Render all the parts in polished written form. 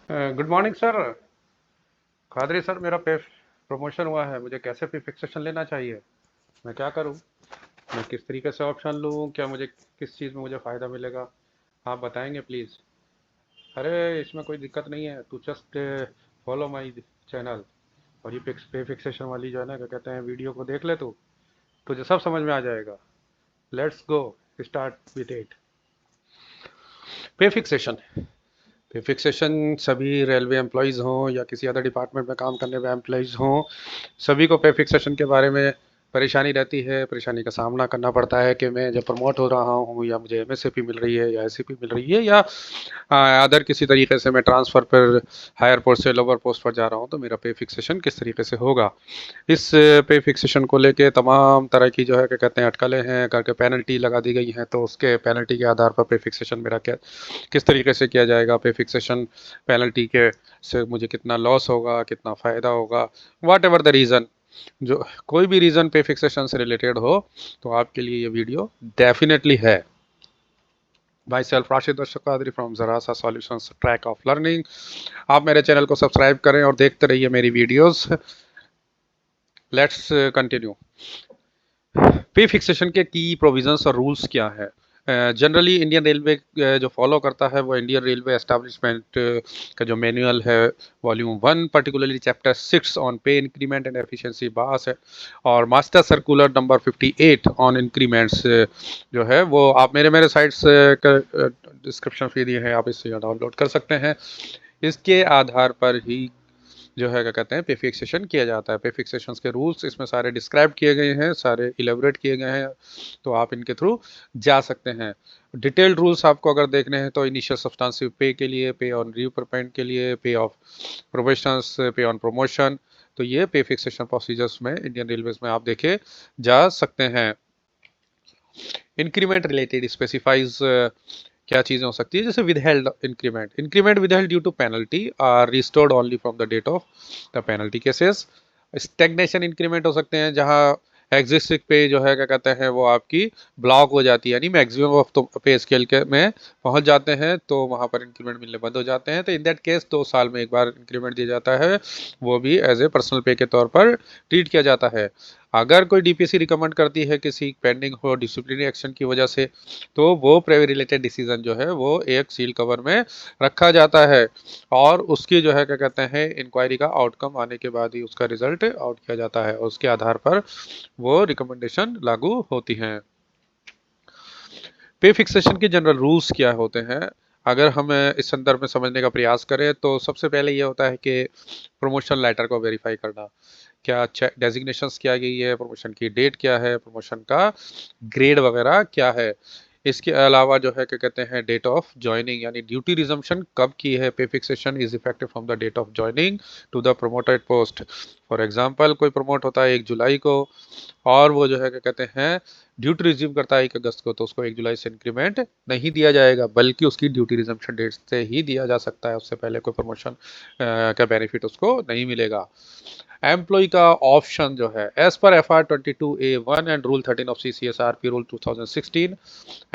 Good morning sir. Qadri sir, मेरा पे promotion हुआ है। मुझे कैसे पे फिक्सेशन लेना चाहिए? मैं क्या करूं? मैं किस तरीके से ऑप्शन लूं? क्या मुझे किस चीज़ में मुझे फ़ायदा मिलेगा? आप बताएंगे प्लीज़। अरे, इसमें कोई दिक्कत नहीं है। तू जस्ट फॉलो माय चैनल। और ये पे फिक्सेशन वाली जो है ना, क्या कहते हैं, वीडियो को देख ले तू। तुझे सब समझ में आ जाएगा। Let's go, start with it. पे फिक्सेशन। पे फिक्सेशन सभी रेलवे एम्प्लॉयज़ हों या किसी अदर डिपार्टमेंट में काम करने वाले एम्प्लॉयज़ हों, सभी को पे फिक्सेशन के बारे में परेशानी रहती है। परेशानी का सामना करना पड़ता है कि मैं जब प्रमोट हो रहा हूँ या मुझे एमएसएपी मिल रही है या एससीपी मिल रही है या अदर किसी तरीके से मैं ट्रांसफ़र पर हायर पोस्ट से लोअर पोस्ट पर जा रहा हूँ, तो मेरा पे फिक्सेशन किस तरीके से होगा। इस पे फिक्सेशन को लेके तमाम तरह की जो है क्या कहते हैं अटकलें हैं करके पेनल्टी लगा दी गई हैं। तो उसके पेनल्टी के आधार पर पे फिक्सेशन मेरा क्या किस तरीके से किया जाएगा, पे फिक्सेशन पेनल्टी के से मुझे कितना लॉस होगा, कितना फ़ायदा होगा, वाट एवर द रीज़न। जो कोई भी रीज़न पे फिक्सेशन से रिलेटेड हो, तो आपके लिए ये वीडियो डेफिनेटली है। Myself Rashid Ashraf Qadri from Zarasa solutions track of learning. आप मेरे चैनल को सब्सक्राइब करें और देखते रहिए मेरी वीडियोस। Let's continue. पे फिक्सेशन के की प्रोविजंस और रूल्स क्या है? जनरली इंडियन रेलवे जो फॉलो करता है वो इंडियन रेलवे एस्टैब्लिशमेंट का जो मैनुअल है, वॉल्यूम 1, पर्टिकुलरली चैप्टर 6 ऑन पे इंक्रीमेंट एंड एफिशिएंसी बास है, और master circular number 58 on increments जो है वो आप मेरे मेरे साइट्स का डिस्क्रिप्शन फी दिए हैं, आप इससे डाउनलोड कर सकते हैं। इसके आधार पर ही जो है क्या कहते हैं पे फिक्सेशन किया जाता है। पे फिक्सेशन के रूल्स इसमें सारे डिस्क्राइब किए गए हैं, सारे इलेबोरेट किए गए हैं, तो आप इनके थ्रू जा सकते हैं। डिटेल्ड रूल्स आपको अगर देखने हैं तो इनिशियल सब्सटेंसिव पे के लिए, पे ऑन लीव परपेंट के लिए, पे ऑफ प्रोबेशंस, पे ऑन प्रमोशन, तो ये पे फिक्सेशन प्रोसीजर्स में इंडियन रेलवेज में आप देखे जा सकते हैं। इंक्रीमेंट रिलेटेड स्पेसिफाइज क्या चीज़ें हो सकती है, जैसे withheld increment, increment withheld due to penalty are restored only from the date of the penalty cases. Stagnation increment हो सकते हैं जहां एग्जिस्टिंग पे जो है क्या कहते हैं वो आपकी ब्लॉक हो जाती है, यानी मैक्सिमम ऑफ तो पे स्केल के में पहुंच जाते हैं, तो वहां पर इंक्रीमेंट मिलने बंद हो जाते हैं। तो इन दैट केस 2 साल में एक बार इंक्रीमेंट दिया जाता है, वो भी एज ए पर्सनल पे के तौर पर ट्रीट किया जाता है। अगर कोई डीपीसी रिकमेंड करती है किसी पेंडिंग हो डिसिप्लिनरी एक्शन की वजह से, तो वो प्रे रिलेटेड डिसीजन जो है वो एक सील कवर में रखा जाता है, और उसकी जो है क्या कहते हैं इंक्वायरी का आउटकम आने के बाद ही उसका रिजल्ट आउट किया जाता है, उसके आधार पर वो रिकमेंडेशन लागू होती हैं। पे फिक्सेशन के जनरल रूल्स क्या होते हैं, अगर हम इस संदर्भ में समझने का प्रयास करें, तो सबसे पहले ये होता है कि प्रमोशन लेटर को वेरीफाई करना। क्या डेजिग्नेशंस क्या गई है, प्रमोशन की डेट क्या है, प्रमोशन का ग्रेड वगैरह क्या है। इसके अलावा जो है क्या कहते हैं डेट ऑफ ज्वाइनिंग, यानी ड्यूटी रिजम्पशन कब की है। Pay fixation is effective from the date of joining to the promoted post. For example, कोई प्रमोट होता है 1 जुलाई को, और वो जो है क्या कहते हैं ड्यूटी रिज्यूम करता है 1 अगस्त को, तो उसको 1 जुलाई से इंक्रीमेंट नहीं दिया जाएगा, बल्कि उसकी ड्यूटी रिजम्पशन डेट से ही दिया जा सकता है। उससे पहले कोई प्रमोशन का बेनिफिट उसको नहीं मिलेगा। एम्प्लॉय का ऑप्शन जो है, एज पर FR 22A1 and rule 13 of CCSRP rule 2016,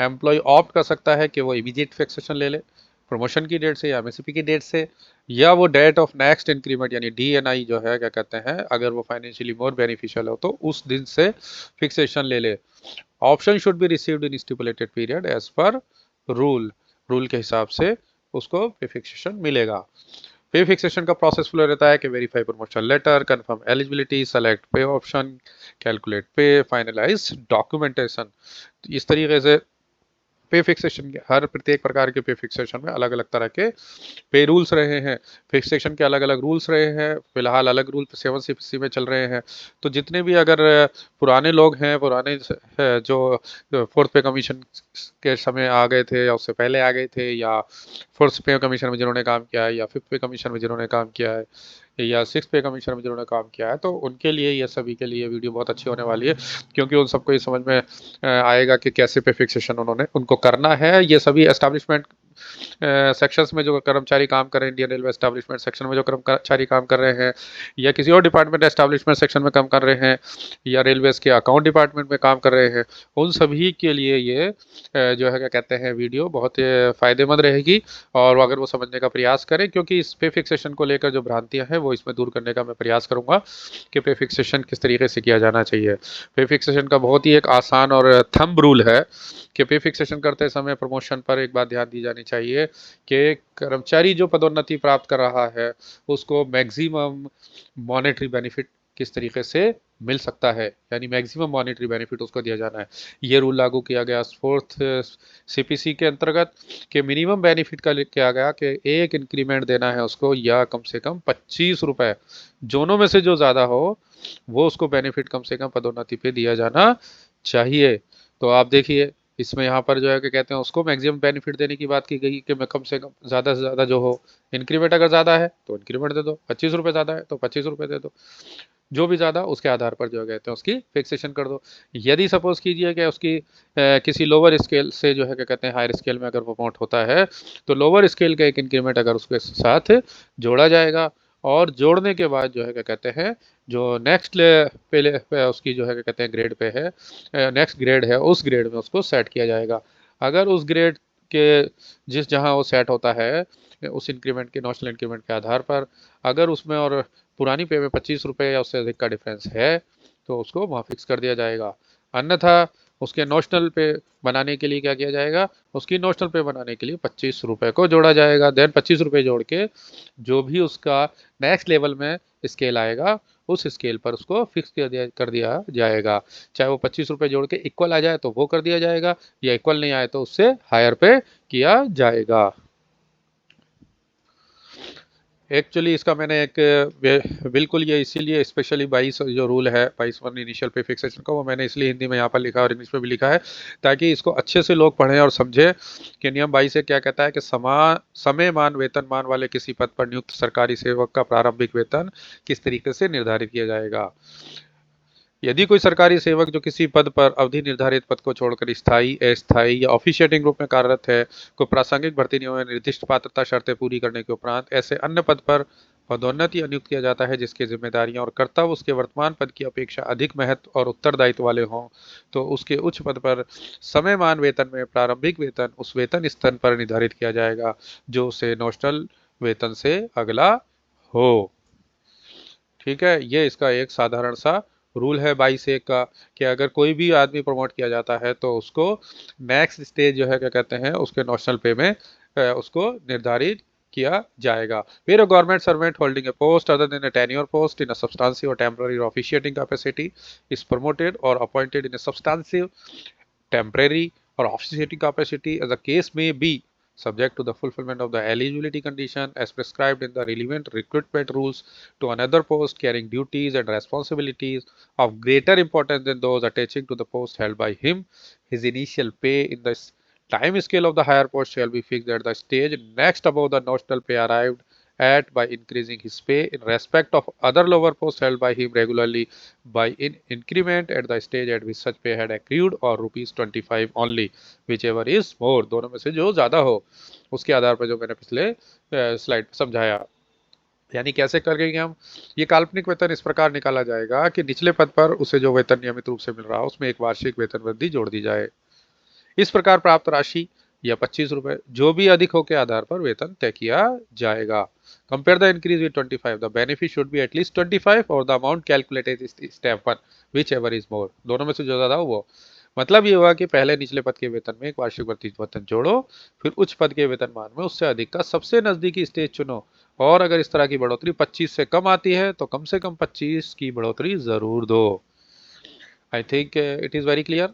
employ opt कर सकता है कि वो इमीडिएट फिक्सेशन ले ले प्रमोशन की डेट से या एमएसपी की डेट से, या वो डेट ऑफ नेक्स्ट इंक्रीमेंट यानी डीएनआई जो है क्या कहते हैं, अगर वो फाइनेंशियली मोर बेनिफिशियल हो तो उस दिन से फिक्सेशन ले ले। Option should be received in stipulated period as per rule. Rule के हिसाब से उसको पे फिक्सेशन मिलेगा। पे फिक्सेशन का प्रोसेस फ्लो रहता है कि verify promotion letter, confirm eligibility, select pay option, calculate pay, finalise documentation. इस तरीके से पे फिक्सेशन के हर प्रत्येक प्रकार के पे फिक्सेशन में अलग अलग तरह के पे रूल्स रहे हैं, फिक्सेशन के अलग अलग रूल्स रहे हैं। फिलहाल अलग रूल 7 CPC में चल रहे हैं। तो जितने भी अगर पुराने लोग हैं, पुराने जो फोर्थ पे कमीशन के समय आ गए थे या उससे पहले आ गए थे, या फोर्थ पे कमीशन में जिन्होंने काम किया है, या फिफ्थ पे कमीशन में जिन्होंने काम किया है, या सिक्स पे कमीशन में जिन्होंने काम किया है, तो उनके लिए ये सभी के लिए वीडियो बहुत अच्छी होने वाली है, क्योंकि उन सबको ये समझ में आएगा कि कैसे पे फिक्सेशन उन्होंने उनको करना है। ये सभी एस्टैब्लिशमेंट सेक्शंस में जो कर्मचारी काम कर रहे हैं, इंडियन रेलवे एस्टैब्लिशमेंट सेक्शन में जो कर्मचारी काम कर रहे हैं, या किसी और डिपार्टमेंट एस्टैब्लिशमेंट सेक्शन में काम कर रहे हैं, या रेलवेज के अकाउंट डिपार्टमेंट में काम कर रहे हैं, उन सभी के लिए ये जो है क्या कहते हैं वीडियो बहुत फ़ायदेमंद रहेगी। और अगर वो समझने का प्रयास करें, क्योंकि इस पे फिक्सेशन को लेकर जो भ्रांतियाँ हैं वो इसमें दूर करने का मैं प्रयास करूँगा कि पे फिक्सेशन किस तरीके से किया जाना चाहिए। पे फिक्सेशन का बहुत ही एक आसान और थंब रूल है कि पे फिक्सेशन करते समय प्रमोशन पर एक बात ध्यान दी जानी चाहिए कि कर्मचारी जो पदोन्नति प्राप्त कर रहा है उसको मैक्सिमम मॉनेटरी बेनिफिट किस तरीके से मिल सकता है, यानी मैक्सिमम मॉनेटरी बेनिफिट उसको दिया जाना है। ये रूल लागू किया गया 4th सीपीसी के अंतर्गत कि मिनिमम बेनिफिट का किया गया कि एक इंक्रीमेंट देना है उसको, या कम से कम 25 रुपए, दोनों में से जो ज़्यादा हो वो उसको बेनिफिट कम से कम पदोन्नति पे दिया जाना चाहिए। तो आप देखिए इसमें यहाँ पर जो है कि कहते हैं उसको मैक्सिमम बेनिफिट देने की बात की गई कि मैं कम से कम ज़्यादा से ज़्यादा जो हो, इंक्रीमेंट अगर ज़्यादा है तो इंक्रीमेंट दे दो, 25 रुपये ज़्यादा है तो 25 रुपये दे दो, जो भी ज़्यादा उसके आधार पर जो कहते हैं उसकी फिक्सेशन कर दो। यदि सपोज कीजिए कि उसकी किसी लोअर स्केल से जो है क्या कहते हैं हायर स्केल में अगर प्रमोट होता है तो लोअर स्केल का एक इंक्रीमेंट अगर उसके साथ जोड़ा जाएगा, और जोड़ने के बाद जो है क्या कहते हैं जो नेक्स्ट पहले पे उसकी जो है क्या कहते हैं ग्रेड पे है, नेक्स्ट ग्रेड है, उस ग्रेड में उसको सेट किया जाएगा। अगर उस ग्रेड के जिस जहां वो सेट होता है उस इंक्रीमेंट के नॉशनल इंक्रीमेंट के आधार पर, अगर उसमें और पुरानी पे में 25 रुपये या उससे अधिक का डिफरेंस है तो उसको वहाँ फिक्स कर दिया जाएगा। अन्यथा उसके नॉशनल पे बनाने के लिए क्या किया जाएगा, उसकी नॉशनल पे बनाने के लिए 25 रुपये को जोड़ा जाएगा। देन 25 रुपये जोड़ के जो भी उसका नेक्स्ट लेवल में स्केल आएगा उस स्केल पर उसको फिक्स कर दिया जाएगा। चाहे वो 25 रुपये जोड़ के इक्वल आ जाए तो वो कर दिया जाएगा, या इक्वल नहीं आए तो उससे हायर पे किया जाएगा। एक्चुअली इसका मैंने एक बिल्कुल ये इसीलिए स्पेशली 22 जो रूल है 22 इनिशियल पे फिक्सेशन का, वो मैंने इसलिए हिंदी में यहाँ पर लिखा और इंग्लिश में भी लिखा है ताकि इसको अच्छे से लोग पढ़ें और समझें कि नियम 22 क्या कहता है कि समय मान वेतन मान वाले किसी पद पर नियुक्त सरकारी सेवक का प्रारंभिक वेतन किस तरीके से निर्धारित किया जाएगा। यदि कोई सरकारी सेवक जो किसी पद पर अवधि निर्धारित पद को छोड़कर स्थायी, अस्थायी या ऑफिशिएटिंग रूप में कार्यरत है, को प्रासंगिक भर्ती नियमों में निर्दिष्ट पात्रता शर्तें पूरी करने के उपरांत ऐसे अन्य पद पर पदोन्नति या नियुक्त किया जाता है जिसकी जिम्मेदारियां और कर्तव्य उसके वर्तमान पद की अपेक्षा अधिक महत्व और उत्तरदायित्व वाले हों, तो उसके उच्च पद पर समयमान वेतन में प्रारंभिक वेतन उस वेतन स्तर पर निर्धारित किया जाएगा जो उसे नॉशनल वेतन से अगला हो। ठीक है, ये इसका एक साधारण सा रूल है 22 का कि अगर कोई भी आदमी प्रमोट किया जाता है तो उसको नेक्स्ट स्टेज जो है क्या कहते हैं उसके नॉशनल पे में उसको निर्धारित किया जाएगा। फिर a government servant holding a post other than a tenure post in a substantive or temporary or officiating capacity is promoted or appointed in a substantive, temporary or officiating capacity as the case may be, subject to the fulfillment of the eligibility condition as prescribed in the relevant recruitment rules, to another post carrying duties and responsibilities of greater importance than those attaching to the post held by him. His initial pay in the time scale of the higher post shall be fixed at the stage next above the notional pay arrived at by increasing his pay in respect of other lower posts held by him regularly by increment at the stage at which such pay had accrued or ₹25 only, whichever is more, दोनों में से जो ज़्यादा हो उसके आधार पर, जो मैंने पिछले स्लाइड पे समझाया। यानी कैसे करेंगे हम, ये काल्पनिक वेतन इस प्रकार निकाला जाएगा कि निचले पद पर उसे जो वेतन नियमित रूप से मिल रहा है उसमें एक वार्षिक वेतन वृद्धि जोड़ दी जाए। इस प्रकार प्राप्त राशि या 25 रुपए जो भी अधिक हो के आधार पर वेतन तय किया जाएगा। Compare the increase with 25, the benefit should be at least 25 और the amount calculated is step 1 which ever is more, दोनों में से जो ज्यादा हो वो। मतलब ये हुआ कि पहले निचले पद के वेतन में एक वार्षिक वेतन जोड़ो, फिर उच्च पद के वेतनमान में उससे अधिक का सबसे नजदीकी स्टेज चुनो, और अगर इस तरह की बढ़ोतरी 25 से कम आती है तो कम से कम 25 की बढ़ोतरी जरूर दो। आई think it is very clear.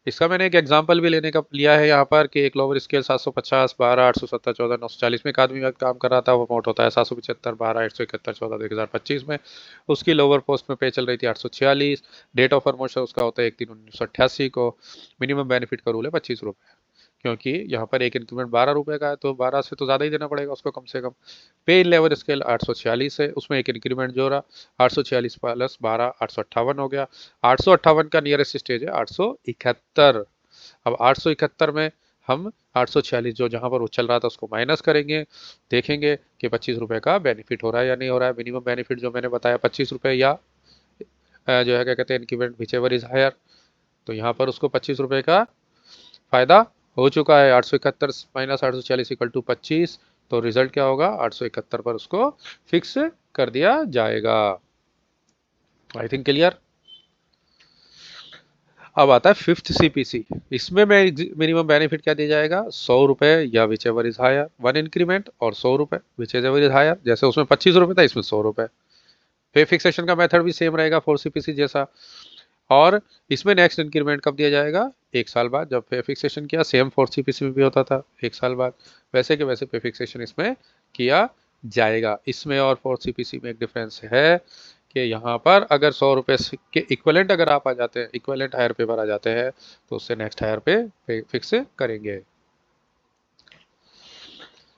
इसका मैंने एक एग्जांपल भी लेने का लिया है यहाँ पर कि एक लोअर स्केल 750 12 870 14 940 में एक आदमी काम कर रहा था, वो प्रमोट होता है 775 12 871 14 2025 में। उसकी लोअर पोस्ट में पे चल रही थी 846, डेट ऑफ प्रमोशन उसका होता है 1/3/1988 को। मिनिमम बेनिफिट का रूल है 25 रुपये, क्योंकि यहाँ पर एक इंक्रीमेंट 12 रुपये का है तो 12 से तो ज़्यादा ही देना पड़ेगा उसको कम से कम। पे इन लेवल स्केल 846 है, उसमें एक इंक्रीमेंट जोड़ा 846 प्लस 12 858 हो गया। 858 का नियरेस्ट स्टेज है 871। अब 871 में हम 846 जो जहाँ पर वो चल रहा था उसको माइनस करेंगे, देखेंगे कि 25 रुपये का बेनिफिट हो रहा है या नहीं हो रहा है। मिनिमम बेनिफिट जो मैंने बताया 25 रुपये, या जो है क्या कहते हैं इंक्रीमेंट विचेवर इज हायर, तो यहाँ पर उसको 25 रुपये का फायदा हो चुका है। 871 माइनस 846 इक्वल टू 25, तो रिजल्ट क्या होगा, 871 पर उसको फिक्स कर दिया जाएगा। I think clear. अब आता है फिफ्थ सीपीसी। इसमें मैं मिनिमम बेनिफिट क्या दिया जाएगा, 100 रुपए या whichever is higher, one increment और 100 रुपए विच एवर इज हायर। जैसे उसमें 25 रुपए था, इसमें 100 रुपए। पे फिक्सेशन का मेथड भी सेम रहेगा 4 सीपीसी जैसा। और इसमें नेक्स्ट इंक्रीमेंट कब दिया जाएगा, 1 साल बाद। जब पे फिक्सेशन किया सेम 4 सीपीसी में भी होता था 1 साल बाद, वैसे के वैसे पे फिक्सेशन इसमें किया जाएगा। इसमें और 4 सीपीसी में एक डिफरेंस है कि यहाँ पर अगर 100 रुपये के इक्वलेंट अगर आप आ जाते हैं, इक्वलेंट हायर पे पर आ जाते हैं, तो उससे नेक्स्ट हायर पे फिक्स करेंगे।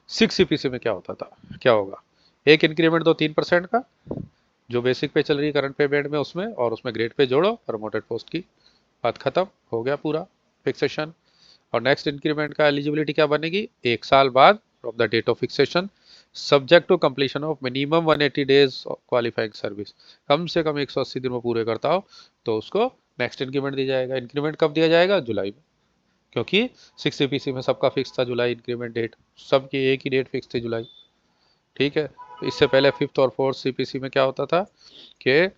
6 सीपीसी में क्या होता था, क्या होगा, एक इंक्रीमेंट दो 3% का, जो बेसिक पे चल रही है करंट पे बैंड में उसमें, और उसमें ग्रेड पे जोड़ो प्रमोटेड पोस्ट की, बात खत्म, हो गया पूरा फिक्सेशन। और नेक्स्ट इंक्रीमेंट का एलिजिबिलिटी क्या बनेगी, 1 साल बाद from the date of fixation, subject to completion of minimum 180 days qualifying service. कम से कम 180 दिन में पूरे करता हो तो उसको नेक्स्ट इंक्रीमेंट दिया जाएगा। इंक्रीमेंट कब दिया जाएगा, जुलाई में, क्योंकि 6 सीपीसी में सबका फिक्स था जुलाई इंक्रीमेंट डेट, सबकी एक ही डेट फिक्स थी, जुलाई। ठीक है, तो इससे पहले फिफ्थ और फोर्थ सीपीसी में क्या होता था कि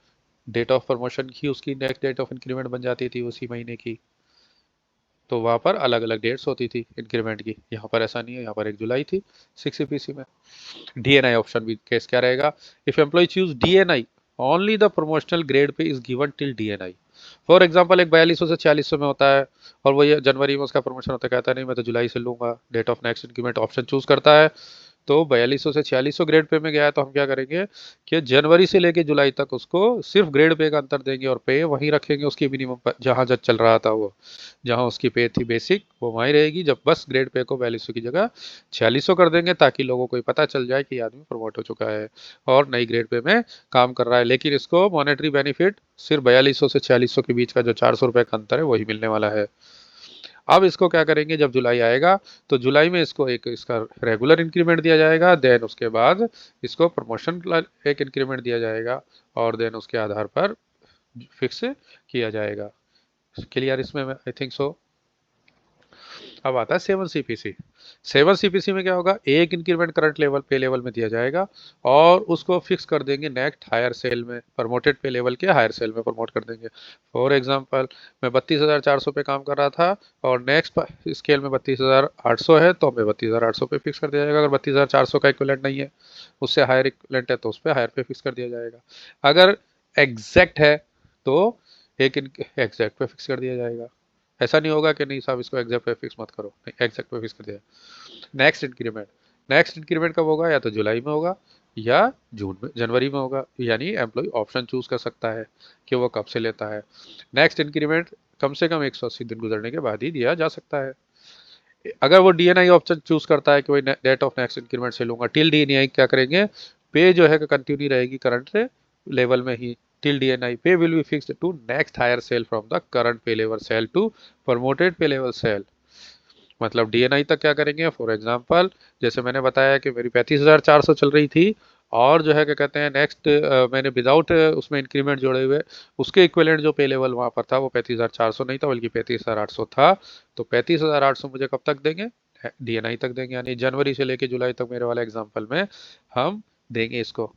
डेट ऑफ प्रमोशन की उसकी नेक्स्ट डेट ऑफ इंक्रीमेंट बन जाती थी उसी महीने की, तो वहाँ पर अलग अलग डेट्स होती थी इंक्रीमेंट की। यहाँ पर ऐसा नहीं है, यहाँ पर 1 जुलाई थी 6 सीपीसी में। डीएनआई ऑप्शन भी केस क्या रहेगा, if employ choose DNI only the promotional grade pay is given till DNI. For example एक 4200 से 4600 में होता है, और वो ये जनवरी में उसका प्रमोशन होता है, कहता है नहीं मैं तो जुलाई से लूंगा, date of next increment option choose करता है, तो 4200 से 4600 ग्रेड पे में गया है, तो हम क्या करेंगे कि जनवरी से लेके जुलाई तक उसको सिर्फ ग्रेड पे का अंतर देंगे, और पे वहीं रखेंगे उसकी मिनिमम पर, जहाँ जब चल रहा था वो, जहाँ उसकी पे थी बेसिक वो वहीं रहेगी, जब बस ग्रेड पे को 4200 की जगह 4600 कर देंगे, ताकि लोगों को पता चल जाए कि ये आदमी प्रमोट हो चुका है और नई ग्रेड पे में काम कर रहा है। लेकिन इसको मॉनेटरी बेनिफिट सिर्फ 4200 से 4600 के बीच का जो 400 रुपये का अंतर है वही मिलने वाला है। अब इसको क्या करेंगे, जब जुलाई आएगा तो जुलाई में इसको एक इसका रेगुलर इंक्रीमेंट दिया जाएगा, देन उसके बाद इसको प्रमोशन एक इंक्रीमेंट दिया जाएगा, और देन उसके आधार पर फिक्स किया जाएगा। क्लियर इसमें, आई थिंक सो। अब आता है 7 सीपीसी। 7 सीपीसी में क्या होगा, एक इंक्रीमेंट करंट लेवल पे लेवल में दिया जाएगा, और उसको फिक्स कर देंगे नेक्स्ट हायर सेल में, प्रमोटेड पे लेवल के हायर सेल में प्रमोट कर देंगे। फॉर एग्जांपल मैं 32,400 पे काम कर रहा था, और नेक्स्ट स्केल में 32,800 है, तो हमें 32,800 पे फिक्स कर दिया जाएगा। अगर 32,400 का इक्विवेलेंट नहीं है, उससे हायर इक्विवेलेंट है, तो उस पर हायर पे फिक्स कर दिया जाएगा। अगर एग्जैक्ट है तो एक एग्जैक्ट पे फिक्स कर दिया जाएगा। ऐसा नहीं होगा कि नहीं साहब इसको एग्जैक्ट पे फिक्स मत करो, नहीं एग्जैक्ट पे फिक्स कर दिया। नेक्स्ट इंक्रीमेंट, नेक्स्ट इंक्रीमेंट कब होगा, या तो जुलाई में होगा या जून में, जनवरी में होगा, यानी एम्प्लॉय ऑप्शन चूज कर सकता है कि वो कब से लेता है। नेक्स्ट इंक्रीमेंट कम से कम 180 दिन गुजरने के बाद ही दिया जा सकता है। अगर वो डीएनआई ऑप्शन चूज करता है कि वही डेट ऑफ नेक्स्ट इंक्रीमेंट से लूंगा, टिल डीएनआई क्या करेंगे, पे जो है कंटिन्यू रहेगी करंट से लेवल में ही। Till DNI pay will be fixed to next higher cell from the current pay level cell to promoted pay level cell. मतलब डीएनआई तक क्या करेंगे, फॉर एग्जांपल जैसे मैंने बताया कि मेरी 35,400 चल रही थी, और जो है क्या कहते हैं नेक्स्ट मैंने विदाउट उसमें इंक्रीमेंट जोड़े हुए, उसके इक्विवेलेंट जो पे लेवल वहाँ पर था वो 35,400 नहीं था, बल्कि 35,800 था। तो 35,800 मुझे कब तक देंगे, डीएनआई तक देंगे, यानी जनवरी से लेके जुलाई तक मेरे वाले एग्जाम्पल में हम देंगे इसको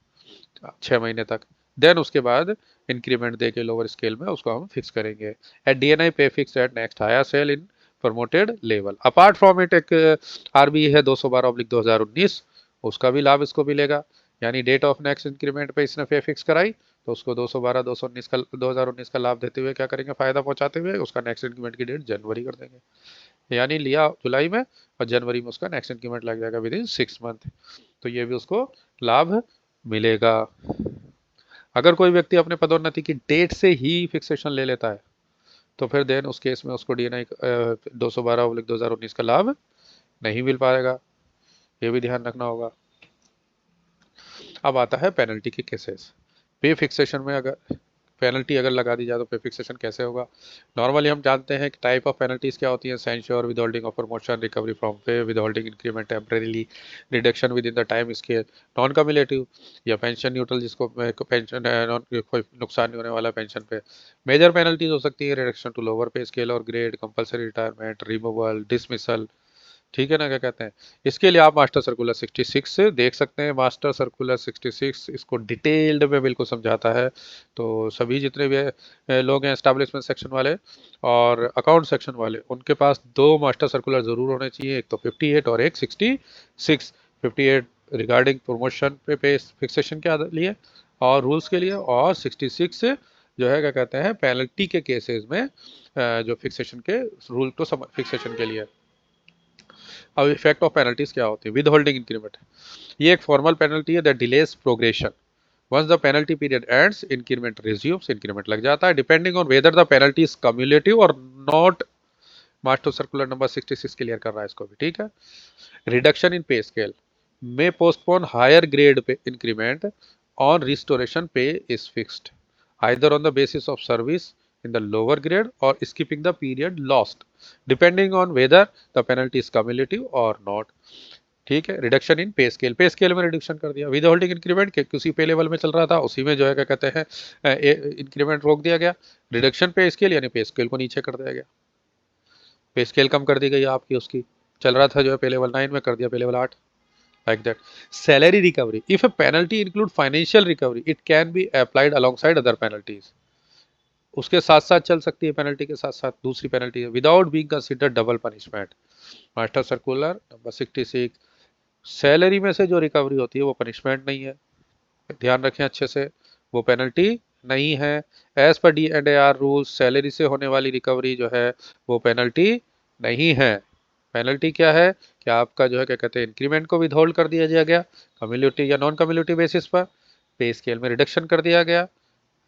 6 महीने तक। देन उसके बाद इंक्रीमेंट दे के लोअर स्केल में उसको हम फिक्स करेंगे। At DNI pay fix at next higher cell in promoted level. Apart from it एक आरबी है 212/2019, उसका भी लाभ इसको मिलेगा। यानी डेट ऑफ नेक्स्ट इंक्रीमेंट पे इसने पे फिक्स कराई, तो उसको 212/219 का 2019 का लाभ देते हुए क्या करेंगे, फायदा पहुंचाते हुए उसका नेक्स्ट इंक्रीमेंट की डेट जनवरी कर देंगे। यानी लिया जुलाई में, और जनवरी में उसका नेक्स्ट इंक्रीमेंट लग जाएगा विद इन 6 मंथ, तो ये भी उसको लाभ मिलेगा। अगर कोई व्यक्ति अपने पदोन्नति की डेट से ही फिक्सेशन ले लेता है, तो फिर देन उस केस में उसको डीएनआई 212/2019 का लाभ नहीं मिल पाएगा, ये भी ध्यान रखना होगा। अब आता है पेनल्टी के केसेस। पे फिक्सेशन में अगर पेनल्टी अगर लगा दी जाए तो पे फिक्सेशन कैसे होगा। नॉर्मली हम जानते हैं कि टाइप ऑफ पेनल्टीज क्या होती हैं। Censure, withholding of promotion, recovery from pay, withholding increment temporarily, reduction within the time scale, non cumulative या पेंशन न्यूट्रल, जिसको पेंशन कोई नुकसान नहीं होने वाला पेंशन पे। मेजर पेनल्टीज हो सकती है reduction to lower pay scale और grade, compulsory retirement, removal, dismissal, ठीक है ना, क्या कहते हैं। इसके लिए आप मास्टर सर्कुलर 66 से देख सकते हैं। मास्टर सर्कुलर 66 इसको डिटेल्ड में बिल्कुल समझाता है। तो सभी जितने भी लोग हैं एस्टैब्लिशमेंट सेक्शन वाले और अकाउंट सेक्शन वाले, उनके पास दो मास्टर सर्कुलर ज़रूर होने चाहिए, एक तो 58 और एक 66। 58 रिगार्डिंग प्रमोशन पे फिक्सेशन के लिए और रूल्स के लिए, और 66 जो है क्या कहते हैं पेनल्टी के केसेस में जो फिक्सेशन के रूल तो फिक्सेशन के लिए। अब इफेक्ट ऑफ पेनल्टीज क्या होती है। विद होल्डिंग इंक्रीमेंट, ये एक फॉर्मल पेनल्टी है that delays progression. Once the penalty period ends, increment resumes, increment लग जाता है depending on whether the penalty is cumulative और not. Master circular number 66 clear कर रहा है इसको भी, ठीक है। रिडक्शन इन पे scale may postpone higher grade pay increment on restoration pay is fixed either on the basis of service in the lower grade or skipping the period lost depending on whether the penalty is cumulative or not, ठीक है। Reduction in पे scale में reduction कर दिया। With holding increment के किसी पे level में चल रहा था उसी में जो है क्या कहते हैं इंक्रीमेंट रोक दिया गया। रिडक्शन पे स्केल यानी पे स्केल को नीचे कर दिया गया, पे स्केल कम कर दी गई आपकी, उसकी चल रहा था जो है पे लेवल 9 में कर दिया पे level 8, like that. Salary recovery, if a penalty include financial recovery it can be applied alongside other penalties, उसके साथ साथ चल सकती है पेनल्टी के साथ साथ दूसरी penalty, without being consider double punishment. Master circular number 66। Salary में से जो रिकवरी होती है वो पनिशमेंट नहीं है, ध्यान रखें अच्छे से, वो पेनल्टी नहीं है। As per D&AR rules salary से होने वाली रिकवरी जो है वो पेनल्टी नहीं है। पेनल्टी क्या है कि आपका जो है क्या कहते हैं इंक्रीमेंट को विदहोल्ड कर दिया गया कम्युलेटिव या नॉन कम्युलेटिव बेसिस पर, पे स्केल में रिडक्शन कर दिया गया,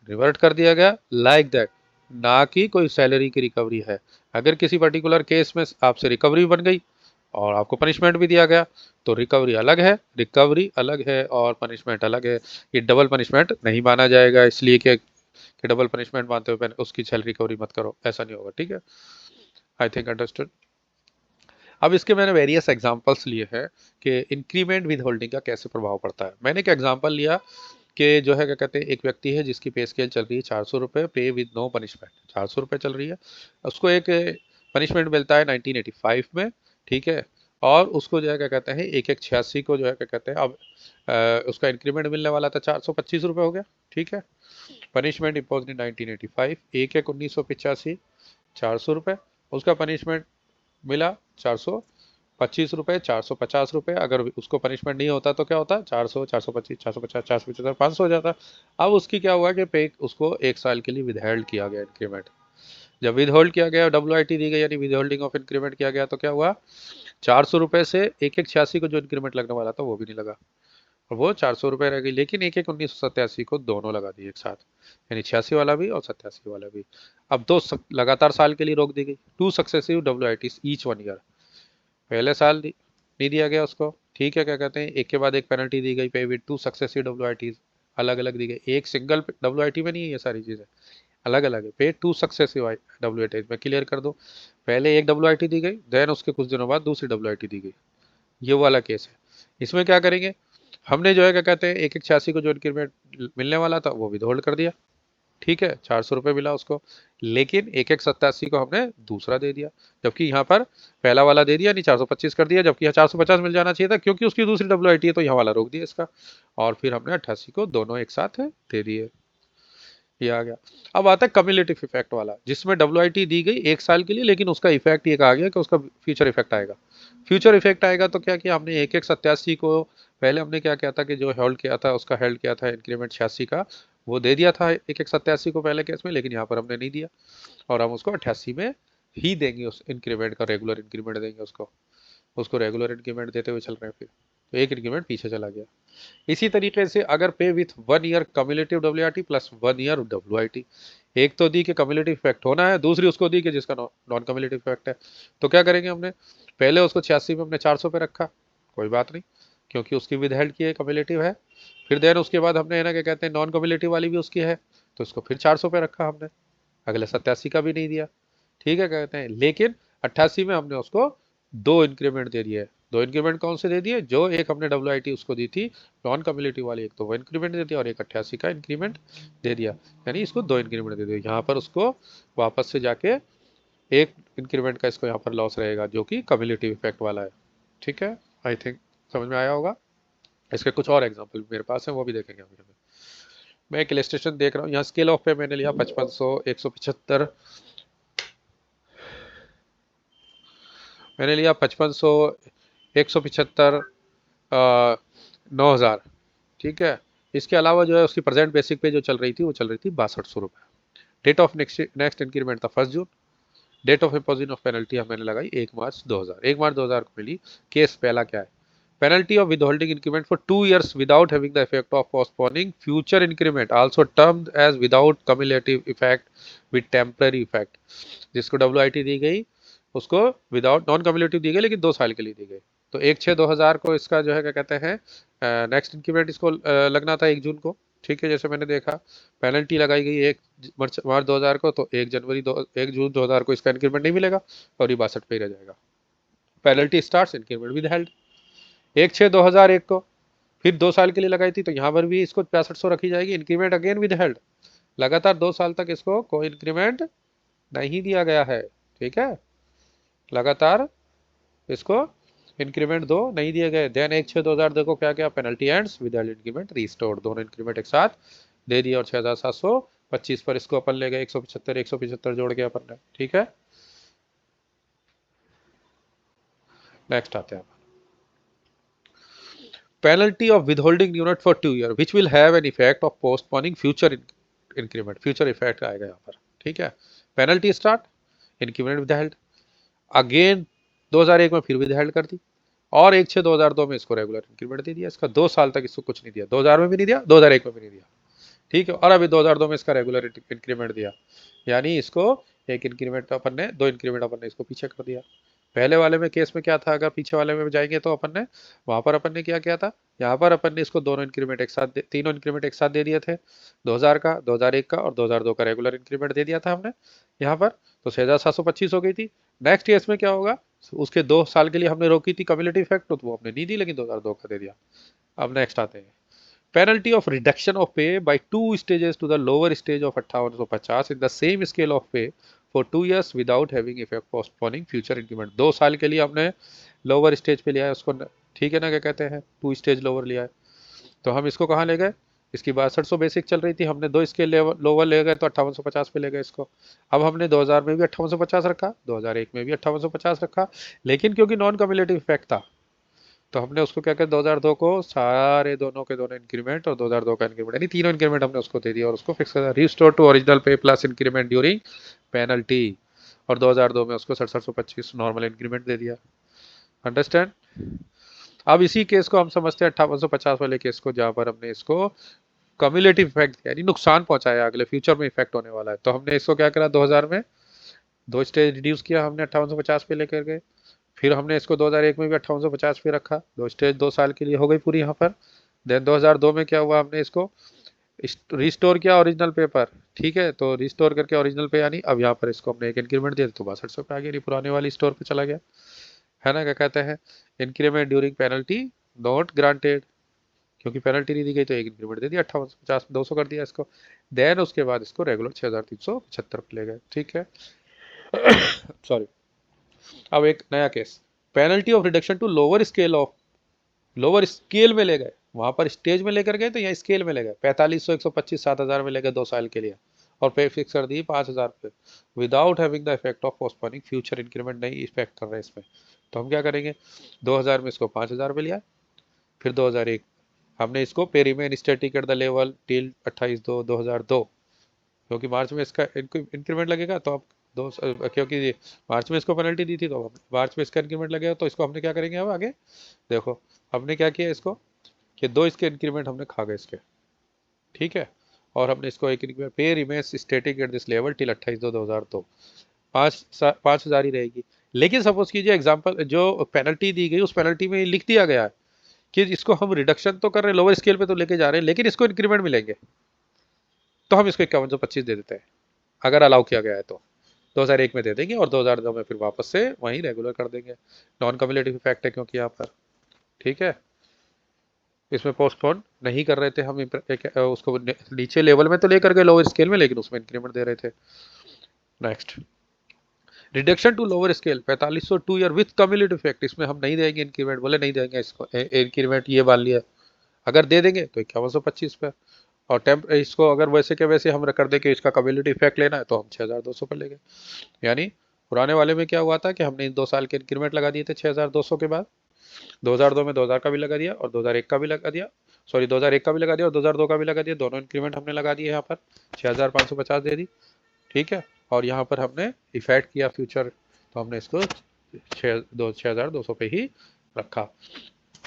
रिवर्ट कर दिया गया, लाइक दैट, ना कि कोई सैलरी की रिकवरी है। अगर किसी पर्टिकुलर केस में आपसे रिकवरी बन गई और आपको पनिशमेंट भी दिया गया तो रिकवरी अलग है और पनिशमेंट अलग है। ये डबल पनिशमेंट नहीं माना जाएगा, इसलिए कि डबल पनिशमेंट मानते हुए उसकी सैलरी रिकवरी मत करो, ऐसा नहीं होगा, ठीक है। I think understood. अब इसके मैंने वेरियस एग्जांपल्स लिए हैं कि इंक्रीमेंट विद होल्डिंग का कैसे प्रभाव पड़ता है। मैंने एक एग्जांपल लिया कि जो है क्या कहते हैं एक व्यक्ति है जिसकी पे स्केल चल रही है 400 रुपये, पे विद नो पनिशमेंट, 400 रुपये चल रही है, उसको एक पनिशमेंट मिलता है 1985 में, ठीक है। और उसको जो है क्या कहते हैं 1/1/86 को जो है क्या कहते हैं अब उसका इंक्रीमेंट मिलने वाला था 425 रुपये हो गया, ठीक है। पनिशमेंट इम्पोज इन 1985, 1/1/1985, 400 रुपये, उसका पनिशमेंट मिला 425 रुपये, 450 रुपये। अगर उसको पनिशमेंट नहीं होता तो क्या होता, 400, 425, 450, 475, 500 हो जाता। अब उसकी क्या हुआ कि पे उसको 1 साल के लिए विदहेल्ड किया गया इंक्रीमेंट। जब विदहोल्ड किया गया, WIT दी गई यानी विदहोल्डिंग ऑफ इंक्रीमेंट किया गया, तो क्या हुआ 400 रुपये से 1/1/86 को जो इंक्रीमेंट लगने वाला था वो भी नहीं लगा, और वो 400 रुपये रह गई। लेकिन 1/1/1987 को दोनों लगा दिए एक साथ, यानी 86 वाला भी और 87 वाला भी। अब लगातार साल के लिए रोक दी गई, 2 सक्सेसिव WITs ईच 1 ईयर। पहले साल नहीं दिया गया उसको, ठीक है, क्या कहते हैं एक के बाद एक पेनल्टी दी गई, पे विद 2 सक्सेसिव WITs अलग अलग दी गई। एक सिंगल WIT में नहीं है ये सारी चीज़ें, अलग अलग है। पे 2 सक्सेसिव WITs में क्लियर कर दो, पहले एक WIT दी गई, देन उसके कुछ दिनों बाद दूसरी WIT दी गई, ये वाला केस है। इसमें क्या करेंगे, हमने जो है क्या कहते हैं 1/1/86 को जो इंक्रीमेंट मिलने वाला था वो विदहोल्ड कर दिया, ठीक है, 400 रुपये मिला उसको। लेकिन 1/1/87 को हमने दूसरा दे दिया, जबकि यहाँ पर पहला वाला दे दिया, नहीं 425 कर दिया, जबकि यहाँ 450 मिल जाना चाहिए था, क्योंकि उसकी दूसरी WIT है तो यहाँ वाला रोक दिया इसका। और फिर हमने 88 को दोनों एक साथ दे दिए, ये आ गया। अब आता है कम्युलेटिव इफेक्ट वाला, जिसमें WIT दी गई 1 साल के लिए, लेकिन उसका इफेक्ट ये कहा गया कि उसका फ्यूचर इफेक्ट आएगा। फ्यूचर इफेक्ट आएगा तो क्या किया हमने 1/1/87 को, पहले हमने क्या किया था कि जो होल्ड किया था उसका हेल्ड किया था इंक्रीमेंट 86 का, वो दे दिया था 1/1/87 को पहले केस में, लेकिन यहाँ पर हमने नहीं दिया, और हम उसको 88 में ही देंगे, उस इंक्रीमेंट का रेगुलर इंक्रीमेंट देंगे उसको, उसको रेगुलर इंक्रीमेंट देते हुए चल रहे हैं फिर, तो एक इंक्रीमेंट पीछे चला गया। इसी तरीके से अगर पे with 1 year cumulative WIT plus 1 year WIT, एक तो दी कि कम्युलेटिव इफेक्ट होना है, दूसरी उसको दी कि जिसका नॉन कम्युलेटिव इफेक्ट है, तो क्या करेंगे हमने, पहले उसको 86 में हमने 400 पे रखा, कोई बात नहीं, क्योंकि उसकी विद हेल्ड की है, कम्युलेटिव है। फिर देन उसके बाद हमने है ना क्या कहते हैं नॉन कम्युलेटिव वाली भी उसकी है, तो इसको फिर 400 पे रखा हमने, अगले 87 का भी नहीं दिया। ठीक है कहते हैं, लेकिन 88 में हमने उसको 2 इंक्रीमेंट दे दिए। 2 इंक्रीमेंट कौन से दे दिए? जो एक हमने WIT उसको दी थी नॉन कम्युलेटिव वाली, एक तो वो इंक्रीमेंट दे दिया और एक 88 का इंक्रीमेंट दे दिया, यानी इसको 2 इंक्रीमेंट दे दिए। यहाँ पर उसको वापस से जाके एक इंक्रीमेंट का इसको यहाँ पर लॉस रहेगा जो कि कम्युलेटिव इफेक्ट वाला है। ठीक है, आई थिंक समझ में आया होगा। इसके कुछ और एग्जाम्पल मेरे पास है, वो भी देखेंगे अभी हमें। मैं एक इलस्ट्रेशन देख रहा हूँ यहाँ, स्केल ऑफ पे मैंने लिया 5500, 175, मैंने लिया 5500, 175, 9000। ठीक है, इसके अलावा जो है उसकी प्रेजेंट बेसिक पे जो चल रही थी वो चल रही थी 6200 रुपये। डेट ऑफ नेक्स्ट इंक्रीमेंट था 1 June. Date of imposing of penalty मैंने लगाई 1 मार्च 2000। 1 मार्च 2000 को मिली। केस पहला क्या है? Penalty of withholding increment for 2 years without having the effect of postponing future increment also termed as without cumulative effect with temporary effect. जिसको WIT दी गई उसको विदाउट नॉन कम्युलेटिव दी गई, लेकिन 2 साल के लिए दी गई। तो 1/6/2000 को इसका जो है क्या कहते हैं, नेक्स्ट इंक्रीमेंट इसको लगना था 1 जून को। ठीक है, जैसे मैंने देखा पेनल्टी लगाई गई 1 मार्च 2000 को, तो 1 जून 2000 को इसका इंक्रीमेंट नहीं मिलेगा और ये 62 पे ही रह जाएगा। Penalty start increment with held 1/6/2001 को, फिर 2 साल के लिए लगाई थी, तो यहाँ पर भी इसको 6500 रखी जाएगी, इंक्रीमेंट अगेन विद हेल्ड। लगातार 2 साल तक इसको कोई इंक्रीमेंट नहीं दिया गया है। ठीक है, लगातार इसको इंक्रीमेंट 2 नहीं दिए गए। देन 1/6/2000 देखो क्या क्या, penalty ends with increment restored, दोनों इंक्रीमेंट एक साथ दे दिए और 6725 पर इसको अपन ले गए 175 जोड़ के अपन ने। ठीक है, नेक्स्ट आते हैं penalty of withholding unit for 2 year which will have an effect of postponing future increment. Future effect आएगा यहाँ पर। ठीक है, penalty start, increment with held, again 2001 में फिर विद हेल्ड कर दी, और 1/6/2002 में इसको रेगुलर इंक्रीमेंट दे दिया। इसका 2 साल तक इसको कुछ नहीं दिया, 2000 में भी नहीं दिया, 2001 में भी नहीं दिया। ठीक है, और अभी 2002 में इसका रेगुलर इंक्रीमेंट दिया, यानी इसको एक इंक्रीमेंट अपन ने, 2 इंक्रीमेंट अपन ने इसको पीछे कर दिया। पहले वाले में केस में क्या था, अगर पीछे वाले में जाएंगे तो अपन ने वहां पर अपन ने क्या किया था, यहाँ पर अपन ने इसको दोनों इंक्रीमेंट एक साथ तीनों इंक्रीमेंट एक साथ दे दिए थे, 2000 का, 2001 का और 2002 का रेगुलर इंक्रीमेंट दे दिया था हमने यहाँ पर। तो 6725 हो गई थी। नेक्स्ट केस में क्या होगा, उसके 2 साल के लिए हमने रोकी थी कम्युलेटिव इफेक्ट, तो वो हमने नहीं दी, लेकिन 2002 का दे दिया। अब नेक्स्ट आते हैं penalty of reduction of pay by 2 stages to the lower stage of 5850 in the same scale of pay for 2 years without having effect postponing future increment। 2 साल के लिए हमने लोअर स्टेज पे लिया है उसको। ठीक है ना, क्या कहते हैं, 2 स्टेज लोअर लिया है। तो हम इसको कहाँ ले गए, इसकी 6200 बेसिक चल रही थी, हमने 2 स्केल लोअर ले गए तो 5850 पे ले गए इसको। अब हमने 2000 में भी 5850 रखा, 2001 में भी 5850 रखा, लेकिन क्योंकि नॉन कम्युलेटिव इफेक्ट था तो हमने उसको क्या किया, 2002 को सारे दोनों के दोनों इंक्रीमेंट और 2002 का इंक्रीमेंट, यानी तीनों इंक्रीमेंट हमने उसको दे दिया और उसको फिक्स कर दिया, रिस्टोर टू ओरिजिनल पे प्लस इंक्रीमेंट ड्यूरिंग पेनल्टी। और 2002 में उसको 6725 नॉर्मल इंक्रीमेंट दे दिया। अंडरस्टैंड। अब इसी केस को हम समझते हैं 5850 वाले केस को, जहां पर हमने इसको कम्युलेटिव इफेक्ट यानी नुकसान पहुंचाया, अगले फ्यूचर में इफेक्ट होने वाला है। तो हमने इसको क्या करा, 2000 में 2 स्टेज रिड्यूस किया हमने 5850 पे लेकर गए, फिर हमने इसको 2001 में भी 5850 पे रखा, 2 स्टेज 2 साल के लिए हो गई पूरी यहाँ पर। देन 2002 में क्या हुआ, हमने इसको रिस्टोर किया ओरिजिनल पे पर। ठीक है, तो रिस्टोर करके ओरिजिनल पे, यानी अब यहाँ पर इसको हमने एक इंक्रीमेंट दिया तो 6200 पे आ गया, पुराने वाली स्टोर पे चला गया, है ना। क्या कहते हैं, increment during penalty not granted, क्योंकि पेनल्टी नहीं दी गई तो एक इंक्रीमेंट दे दिया 5850, 200 कर दिया इसको। देन उसके बाद इसको रेगुलर 6375 पे ले गए। ठीक है, सॉरी। अब एक नया case, penalty of reduction to lower scale में ले गए, वहां पर स्टेज में लेकर गए तो यहाँ स्केल में ले गए, 4500, 125, 7000 में ले गए 2 साल के लिए और पे फिक्स कर दी 5000 पे, without having the effect of postponing future increment, नहीं इफेक्ट कर रहे हैं इसमें। तो हम क्या करेंगे, 2000 में इसको 5000 पे लिया, फिर 2001 हमने इसको पे remain static at the level till 28/2/2002, क्योंकि मार्च में इसका इंक्रीमेंट लगेगा तो अब क्योंकि मार्च में इसको पेनल्टी दी थी तो मार्च में इसका इंक्रीमेंट लगेगा, तो इसको हमने क्या करेंगे अब आगे देखो, हमने क्या किया इसको कि 2 इसके इंक्रीमेंट हमने खा गए इसके। ठीक है, और हमने इसको एक इंक्रीमेंट पे remains static at this level till 28/2/2002, 5000 ही रहेगी। लेकिन सपोज कीजिए एग्जाम्पल, जो पेनल्टी दी गई उस पेनल्टी में लिख दिया गया है कि इसको हम रिडक्शन तो कर रहे हैं, लोअर स्केल पे तो लेके जा रहे हैं, लेकिन इसको इंक्रीमेंट मिलेंगे। तो हम इसको 5125 दे देते हैं, अगर अलाउ किया गया है तो 2001 में दे देंगे और 2002 में फिर वापस से वहीं रेगुलर कर देंगे। नॉन कम्युलेटिव इफेक्ट है क्योंकि यहाँ पर, ठीक है। इसमें पोस्टपोन नहीं कर रहे थे हम, उसको नीचे लेवल में तो लेकर गए लोअर स्केल में, लेकिन उसमें इंक्रीमेंट दे रहे थे। Next, reduction to lower scale 4500 2 year with cumulative effect, इसमें हम नहीं देंगे इंक्रीमेंट, बोले नहीं देंगे इसको इंक्रीमेंट, ये मान लिया। अगर दे देंगे तो 5125 पे, और टेम्प इसको अगर वैसे के वैसे हम कर दें कि इसका कम्युलेटिव इफेक्ट लेना है तो हम 6200 पर लेंगे। यानी पुराने वाले में क्या हुआ था कि हमने 2 साल के इंक्रीमेंट लगा दिए थे 6200 के बाद, 2002 में 2000 का भी लगा दिया और 2001 का भी लगा दिया, सॉरी 2001 का भी लगा दिया और 2002 का भी लगा दिया, दोनों इंक्रीमेंट हमने लगा दिए यहाँ पर, 6550 दे दी, ठीक है। और यहाँ पर हमने इफेक्ट किया फ्यूचर, तो हमने इसको 6200 पे ही रखा।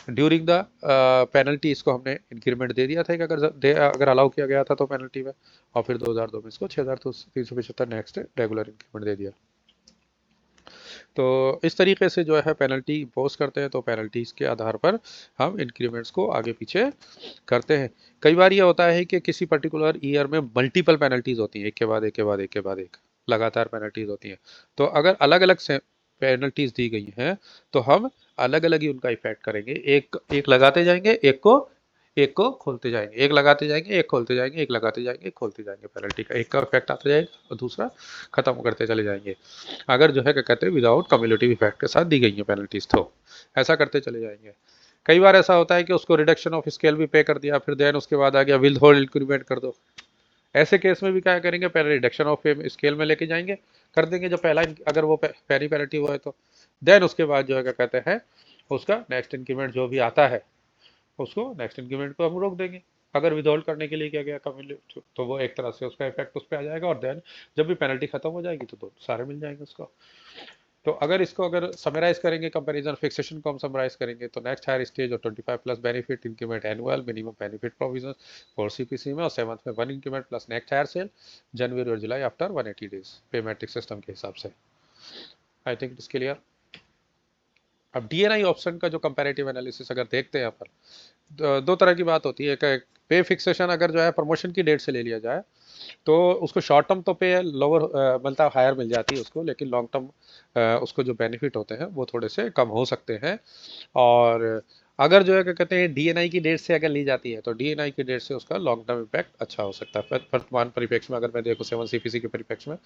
ड्यूरिंग द पेनल्टी इसको हमने इंक्रीमेंट दे दिया था कि अगर अलाउ किया गया था तो पेनल्टी में, और फिर 2002 में इसको 6375 नेक्स्ट रेगुलर इंक्रीमेंट दे दिया। तो इस तरीके से जो है पेनल्टी इम्पोज करते हैं, तो पेनल्टीज के आधार पर हम इंक्रीमेंट्स को आगे पीछे करते हैं। कई बार ये होता है कि किसी पर्टिकुलर ईयर में मल्टीपल पेनल्टीज होती हैं, एक के बाद एक के बाद एक के बाद एक लगातार पेनल्टीज होती हैं। तो अगर अलग अलग से पेनल्टीज दी गई हैं तो हम अलग अलग ही उनका इफेक्ट करेंगे, एक एक लगाते जाएंगे, एक को खोलते जाएंगे, एक लगाते जाएंगे, एक खोलते जाएंगे, एक लगाते जाएंगे, एक खोलते जाएंगे, पेनल्टी का एक का इफेक्ट आता जाएगा और दूसरा खत्म करते चले जाएंगे। अगर जो है क्या कहते हैं विदाउट कम्युलेटिव इफेक्ट के साथ दी गई है पेनल्टीज, तो ऐसा करते चले जाएंगे। कई बार ऐसा होता है कि उसको रिडक्शन ऑफ स्केल भी पे कर दिया, फिर देन उसके बाद आ गया विल होल्ड इंक्रीमेंट कर दो। ऐसे केस में भी क्या करेंगे, पहले रिडक्शन ऑफ स्केल में लेके जाएंगे, कर देंगे जो पहला, अगर वो पहली पेनल्टी हुआ है तो देन उसके बाद जो है क्या कहते हैं उसका नेक्स्ट इंक्रीमेंट जो भी आता है उसको नेक्स्ट इंक्रीमेंट को हम रोक देंगे। अगर विदहोल्ड करने के लिए क्या गया कम्युलेटिव, तो वो एक तरह से उसका इफेक्ट उस पर आ जाएगा, और देन जब भी पेनल्टी खत्म हो जाएगी तो दो सारे मिल जाएंगे उसको। तो अगर इसको अगर समराइज करेंगे, कंपैरिजन फिक्सेशन को हम समराइज करेंगे, तो नेक्स्ट हायर स्टेज और 25 plus benefit increment annual minimum benefit provision for CPC में, और 7th में 1 increment plus next higher cell जनवरी और जुलाई after 180 days pay matrix system के हिसाब से। I think it is clear. अब डीएनआई ऑप्शन का जो कंपैरेटिव एनालिसिस अगर देखते हैं यहाँ पर, दो तरह की बात होती है। एक पे फिक्सेशन अगर जो है प्रमोशन की डेट से ले लिया जाए तो उसको शॉर्ट टर्म तो पे लोअर मिलता है, हायर मिल जाती है उसको, लेकिन लॉन्ग टर्म उसको जो बेनिफिट होते हैं वो थोड़े से कम हो सकते हैं। और अगर जो है क्या कहते हैं डीएनआई की डेट से अगर ली जाती है तो डीएनआई की डेट से उसका लॉन्ग टर्म इम्पैक्ट अच्छा हो सकता है। वर्तमान परिप्रेक्ष्य में अगर मैं देखूँ 7 सीपीसी के परिप्रेक्ष्य में,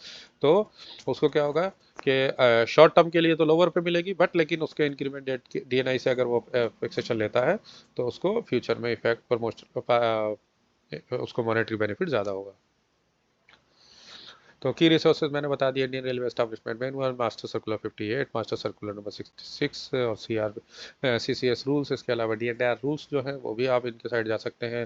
तो उसको क्या होगा कि शॉर्ट टर्म के लिए तो लोअर पे मिलेगी, बट लेकिन उसके इंक्रीमेंट डेट डीएनआई से अगर वो फिक्सेशन लेता है तो उसको फ्यूचर में इफेक्ट प्रमोशन उसको मॉनेटरी बेनिफिट ज़्यादा होगा। तो की रिसोर्सेज मैंने बता दिया, Indian railway establishment manual, master circular 58, master circular number 66 और सीसीएस रूल्स। इसके अलावा डीएनआर रूल्स जो है वो भी आप इनके साइड जा सकते हैं।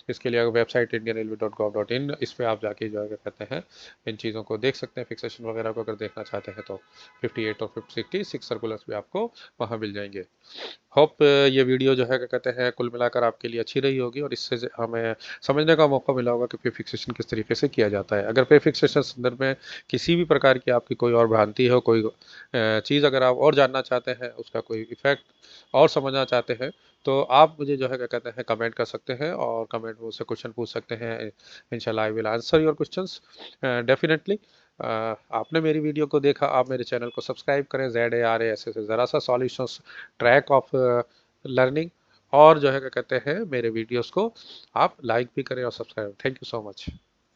इसके लिए वेबसाइट indianrailway.gov.in, इस पर आप जाके जो है कहते हैं इन चीज़ों को देख सकते हैं। फिक्सेशन वगैरह को अगर देखना चाहते हैं तो 58 और 66 सर्कुलर्स भी आपको वहाँ मिल जाएंगे। होप ये वीडियो जो है क्या कहते हैं कुल मिलाकर आपके लिए अच्छी रही होगी, और इससे हमें समझने का मौका मिला होगा कि पे फिक्सेशन किस तरीके से किया जाता है। अगर पे फिक्सेशन संदर्भ में किसी भी प्रकार की आपकी कोई और भ्रांति हो, कोई चीज़ अगर आप और जानना चाहते हैं, उसका कोई इफेक्ट और समझना चाहते हैं, तो आप मुझे जो है क्या कहते हैं कमेंट कर सकते हैं, और कमेंट में उससे क्वेश्चन पूछ सकते हैं। इंशाल्लाह I will answer your questions definitely. आपने मेरी वीडियो को देखा, आप मेरे चैनल को सब्सक्राइब करें। ZARAS से ज़रा सा सॉल्यूशंस ट्रैक ऑफ लर्निंग, और जो है क्या कहते हैं मेरे वीडियोस को आप लाइक भी करें और subscribe. Thank you so much.